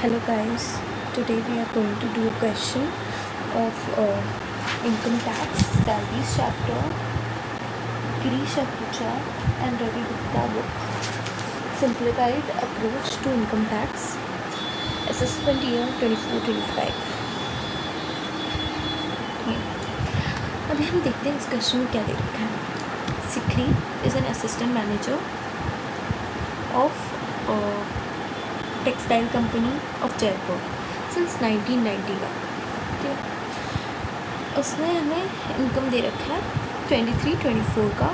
Hello guys, today we are going to do a question of income tax, salaries chapter, Girish Ahuja and Ravi Gupta book, Simplified Approach to Income Tax, Assessment Year 24-25। अभी हम देखते हैं इस question में क्या दे रखा है। Sikri is an assistant manager of textile company of Jaipur since 1991। ठीक है, उसने हमें इनकम दे रखा है 23-24 का,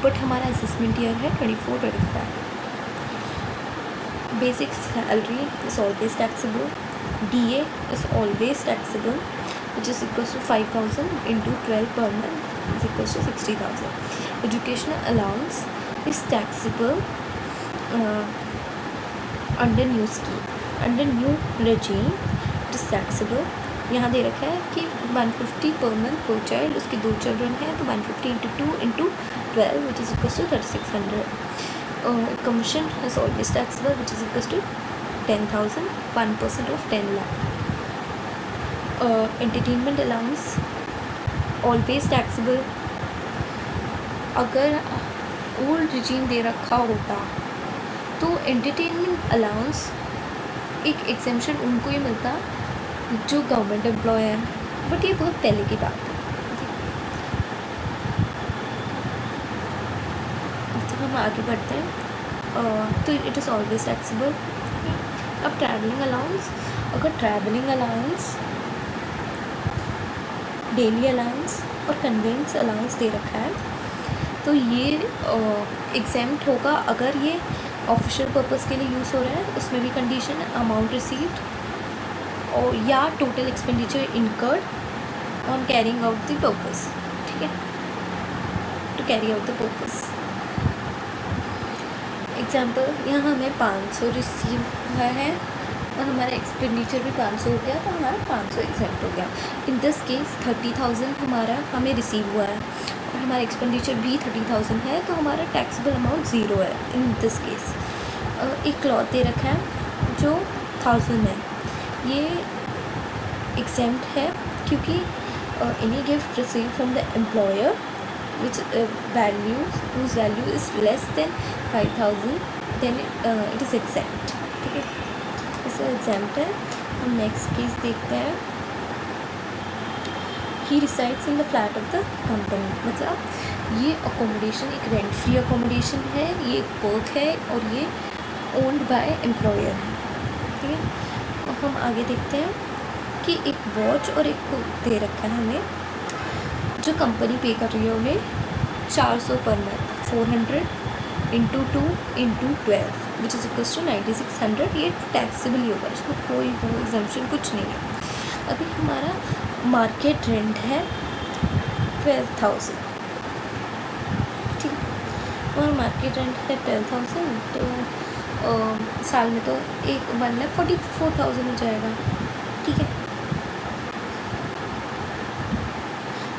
बट हमारा असेसमेंट ईयर है 24-25। Basic salary is always taxable, DA is always taxable which is equals to 5,000 into 12 per month is equals to 60,000. Educational allowance is taxable under new scheme, under new regime it is taxable। यहाँ दे रखा है कि 150 per month per child, उसके 2 children हैं तो 150 into 2 into 12 which is equals to 3,600। commission is always taxable which is equals to 10,000, 1% of 10 lakh। Entertainment allowance always taxable. अगर old regime दे रखा होता तो एंटरटेनमेंट अलाउंस एक एग्जेम्पशन उनको ही मिलता जो गवर्नमेंट एम्प्लॉय है, बट ये बहुत पहले की बात है। तो हम आगे बढ़ते हैं। तो इट इज़ ऑलवेज टैक्सेबल। अब ट्रैवलिंग अलाउंस, अगर ट्रैवलिंग अलाउंस, डेली अलाउंस और कन्वेंस अलाउंस दे रखा है तो ये एग्जेम्प्ट होगा अगर ये ऑफिशियल पर्पस के लिए यूज़ हो रहा है। उसमें भी कंडीशन अमाउंट रिसीव्ड और या total expenditure incurred on carrying out the purpose. ठीक है, to carry out the purpose. Example, यहाँ हमें 500 रिसीव हुआ है और हमारा एक्सपेंडिचर भी 500 हो गया तो हमारा 500 एग्जेम्प्ट हो गया। इन दिस केस 30,000 हमारा हमें रिसीव हुआ है और हमारा एक्सपेंडिचर भी 30,000 है तो हमारा टैक्सेबल अमाउंट 0 है। इन दिस केस एक क्लॉथ दे रखा है जो 1000 है, ये एग्जेम्प्ट है क्योंकि any gift receive from the employer which whose value is less than 5,000 then it is exempt। ठीक है, इसका एग्जाम्प्ट है। हम नेक्स्ट केस देखते हैं। He resides in the flat of the company, मतलब ये अकोमोडेशन एक रेंट फ्री अकोमोडेशन है, ये एक वर्क है और ये ओन्ड बाय एम्प्लॉयर है। ठीक है, अब हम आगे देखते हैं कि एक वॉच और एक दे रखा है हमें जो कंपनी पे कर रही है उन्हें 400 पर month, 400 into 2 into 12 which is equals to 9600। ये टैक्सेबल ही होगा, इसमें कोई वो एग्जम्पशन कुछ नहीं है। अभी हमारा मार्केट रेंट है 12,000। ठीक, और मार्केट रेंट है 12,000 तो साल में तो 1,44,000 हो जाएगा। ठीक है,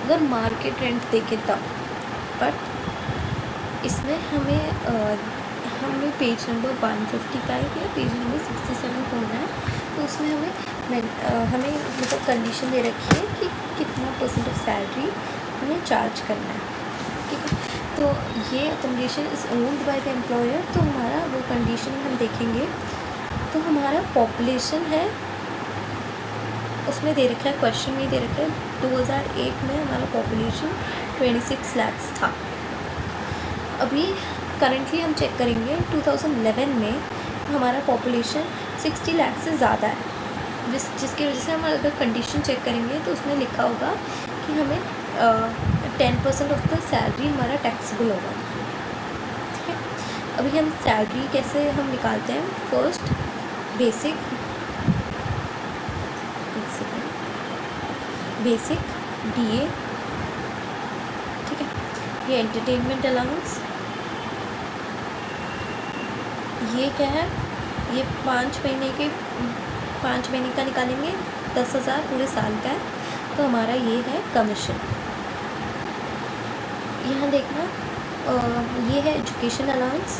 अगर मार्केट रेंट देखें तब, बट इसमें हमें पेज नंबर 155 या पेज नंबर 67 खोलना है तो उसमें हमें मतलब कंडीशन दे रखी है कि कितना % ऑफ सैलरी हमें चार्ज करना है। ठीक है, तो ये accommodation is owned by the employer, तो हमारा वो कंडीशन हम देखेंगे। तो हमारा पॉपुलेशन है, उसमें दे रखा है, क्वेश्चन में दे रखा है 2008 में हमारा पॉपुलेशन 26 लाख था। अभी करंटली हम चेक करेंगे 2011 में हमारा पॉपुलेशन 60 लाख से ज़्यादा है, जिसकी वजह से हम अगर कंडीशन चेक करेंगे तो उसमें लिखा होगा कि हमें 10% ऑफ द सैलरी हमारा टैक्सेबल होगा। ठीक है, अभी हम सैलरी कैसे हम निकालते हैं। First basic DA। ठीक है, ये एंटरटेनमेंट अलाउंस, ये क्या है, ये 5 महीने का निकालेंगे, 10,000 पूरे साल का है तो हमारा ये है कमीशन। यहाँ देखना ये है education allowance,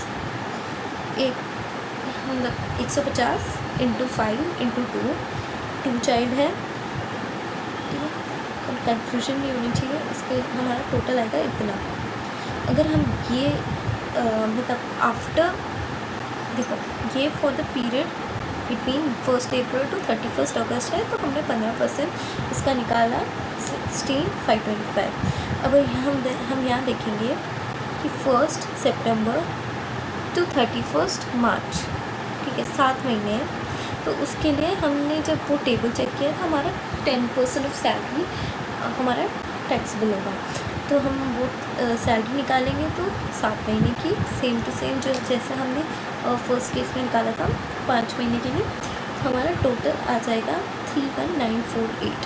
150 into 5 into 2 child है, ठीक है, और कन्फ्यूजन नहीं होनी चाहिए। इसके हमारा टोटल आएगा इतना। अगर हम ये मतलब आफ्टर, देखो ये for the period between 1 April to 31 August है, तो हमने 15% इसका निकाला 16,525। अब हम यहाँ देखेंगे कि 1 सितंबर टू 31 मार्च, ठीक है, 7 महीने हैं। तो उसके लिए हमने जब वो टेबल चेक किया तो हमारा 10% ऑफ सैलरी हमारा टैक्सेबल होगा। तो हम वो सैलरी निकालेंगे तो 7 महीने की सेम टू सेम जो जैसे हमने फर्स्ट केस में निकाला था 5 महीने के लिए, तो हमारा टोटल आ जाएगा 31948,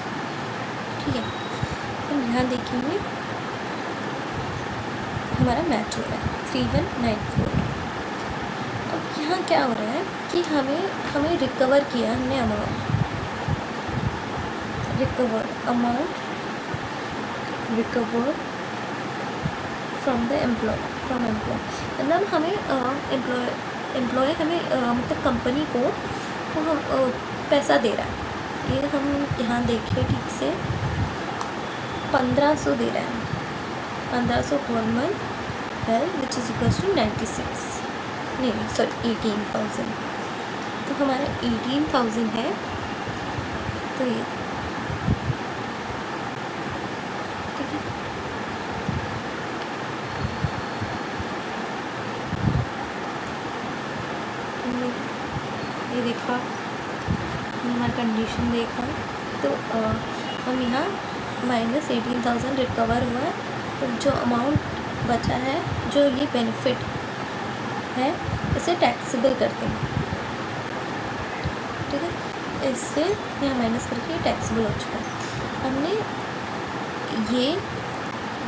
ठीक है। हम यहाँ देखेंगे हमारा मैच हो रहा है 3194। अब यहाँ क्या हो रहा है कि हमें रिकवर किया हमने अमाउंट रिकवर फ्रॉम एम्प्लॉय मतलब हमें एम्प्लॉय हमें मतलब कंपनी को हम पैसा दे रहा है। ये हम यहाँ देखिए ठीक से 1500 दे रहा है, 1500 पर मंथ है, विच इज़ इक्वल्स टू 96, नहीं सॉरी 18,000। तो हमारा 18,000 है। तो ये ठीक है, हमने ये देखा, हमारा कंडीशन देखा, तो हम यहाँ -18,000 रिकवर हुआ है। तो जो अमाउंट बचा है, जो ये बेनिफिट है, इसे टैक्सेबल करते हैं, ठीक है। इससे यहाँ माइनस करके टैक्सेबल हो चुका है। हमने ये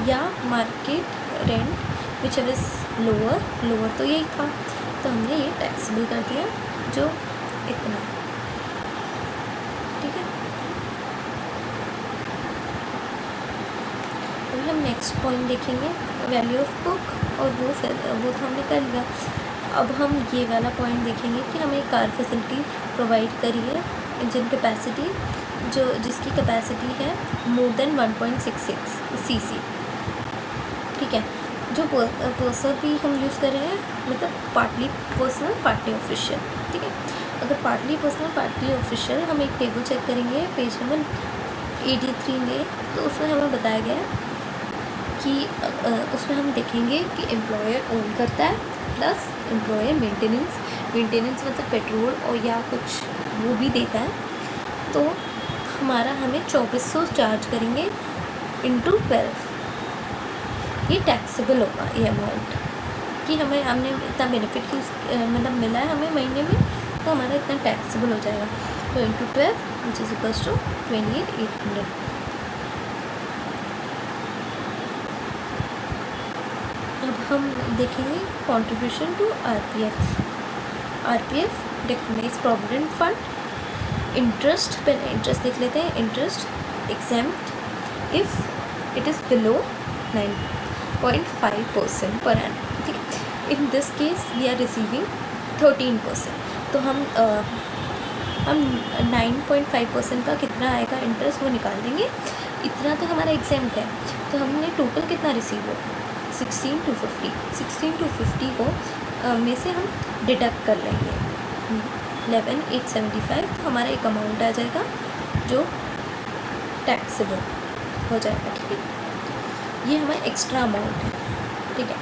या market rent which is lower तो यही था, तो हमने ये टैक्सेबल कर दिया जो इतना, ठीक है। अभी हम नेक्स्ट पॉइंट देखेंगे वैल्यू ऑफ बुक, और वो तो हमने कर लिया। अब हम ये वाला पॉइंट देखेंगे कि हमें कार फैसिलिटी प्रोवाइड करी है, इंजन कैपेसिटी जिसकी कैपेसिटी है मोर देन 1.66 cc, ठीक है। जो पर्सनल भी हम यूज़ कर रहे हैं, मतलब पार्टली पर्सनल पार्टली ऑफिशियल, ठीक है। अगर पार्टली पर्सनल पार्टली ऑफिशियल हम एक टेबल चेक करेंगे पेज नंबर 83 में, तो उसमें हमें बताया गया है कि उसमें हम देखेंगे कि एम्प्लॉयर ओन करता है प्लस एम्प्लॉयर मेंटेनेंस मतलब पेट्रोल और या कुछ वो भी देता है। तो हमारा हमें 2400 चार्ज करेंगे इंटू 12, ये टैक्सेबल होगा ये अमाउंट, कि हमने इतना बेनिफिट मतलब मिला है हमें महीने में, तो हमारा इतना टैक्सेबल हो जाएगा। तो into 12 which is equals to 28,800। अब हम देखेंगे contribution to RPF recognised provident fund, interest, पहले इंटरेस्ट देख लेते हैं। Interest exempt if it is below 9.5% per annum, ठीक है। In this case we are receiving 13%। तो हम 9.5% का कितना आएगा इंटरेस्ट वो निकाल देंगे। इतना तो हमारा एग्जेम्प्ट है, तो हमने टोटल कितना रिसीव हो 16,250। 16,250 को में से हम डिडक्ट कर लेंगे 11,875, तो हमारा एक अमाउंट आ जाएगा जो टैक्सेबल हो जाएगा, ठीक है। ये हमारा एक्स्ट्रा अमाउंट है, ठीक है।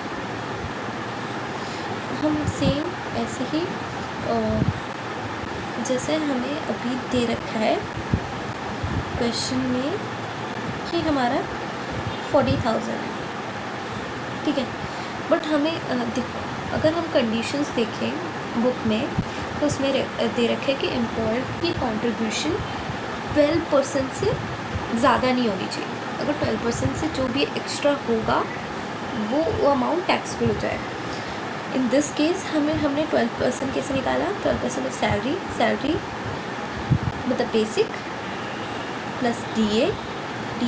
हम सेम ऐसे ही जैसे हमें अभी दे रखा है क्वेश्चन में कि हमारा 40,000 है, ठीक है। बट हमें देखो, अगर हम कंडीशंस देखें बुक में, तो उसमें दे रखे कि एम्प्लॉयर की कंट्रीब्यूशन 12% से ज़्यादा नहीं होनी चाहिए। अगर 12% से जो भी एक्स्ट्रा होगा वो अमाउंट टैक्सेबल हो जाएगा। इन दिस केस हमने 12% कैसे निकाला, 12% ऑफ सैलरी मतलब basic plus D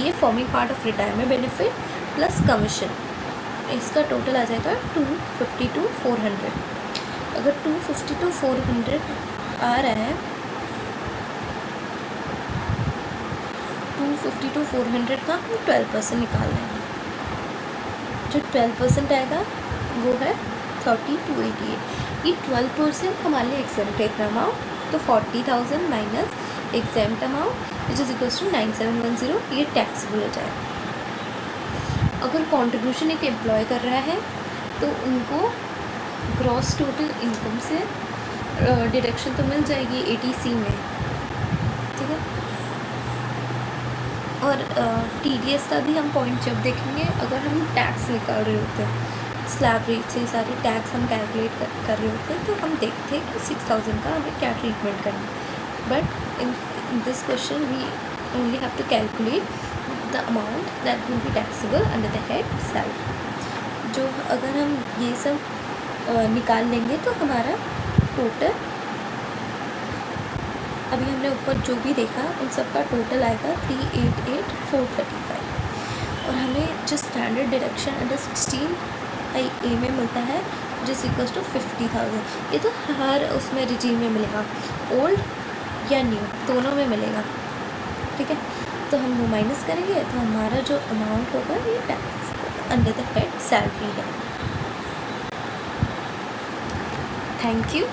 A forming part of retirement benefit plus commission, इसका टोटल आ जाएगा 250 to 400। अगर 250 to 400 आ रहा है 250 to 400 का हम 12% निकाल रहे हैं। जो 12% आएगा वो है 30 to 88। ये 12% हमारे लिए एग्जेम्प्ट अमाउंट, तो 40,000 minus exempt amount which is equals to 9710, ये टैक्सेबल हो जाएगा। अगर कॉन्ट्रीब्यूशन एक एम्प्लॉय कर रहा है तो उनको ग्रॉस टोटल इनकम से डिडक्शन तो मिल जाएगी 80C में, ठीक है। और TDS का भी हम पॉइंट जब देखेंगे, अगर हम टैक्स निकाल रहे होते हैं स्लैब रेट से, सारे टैक्स हम कैलकुलेट कर रहे होते हैं, तो हम देखते हैं कि 6,000 का हमें क्या ट्रीटमेंट करना है। But in this question we only have to calculate the amount that will be taxable under the head salary. जो अगर हम ये सब निकाल लेंगे तो हमारा टोटल, अभी हमने ऊपर जो भी देखा उन सब का टोटल आएगा 388,435। और हमें जो स्टैंडर्ड डिडक्शन अंडर 16A में मिलता है जिस इक्वल्स टू 50,000। ये तो हर उसमें रिजीम में मिलेगा, ओल्ड या न्यू दोनों में मिलेगा, ठीक है। तो हम वो माइनस करेंगे तो हमारा जो अमाउंट होगा ये tax under the head salary है। Thank you.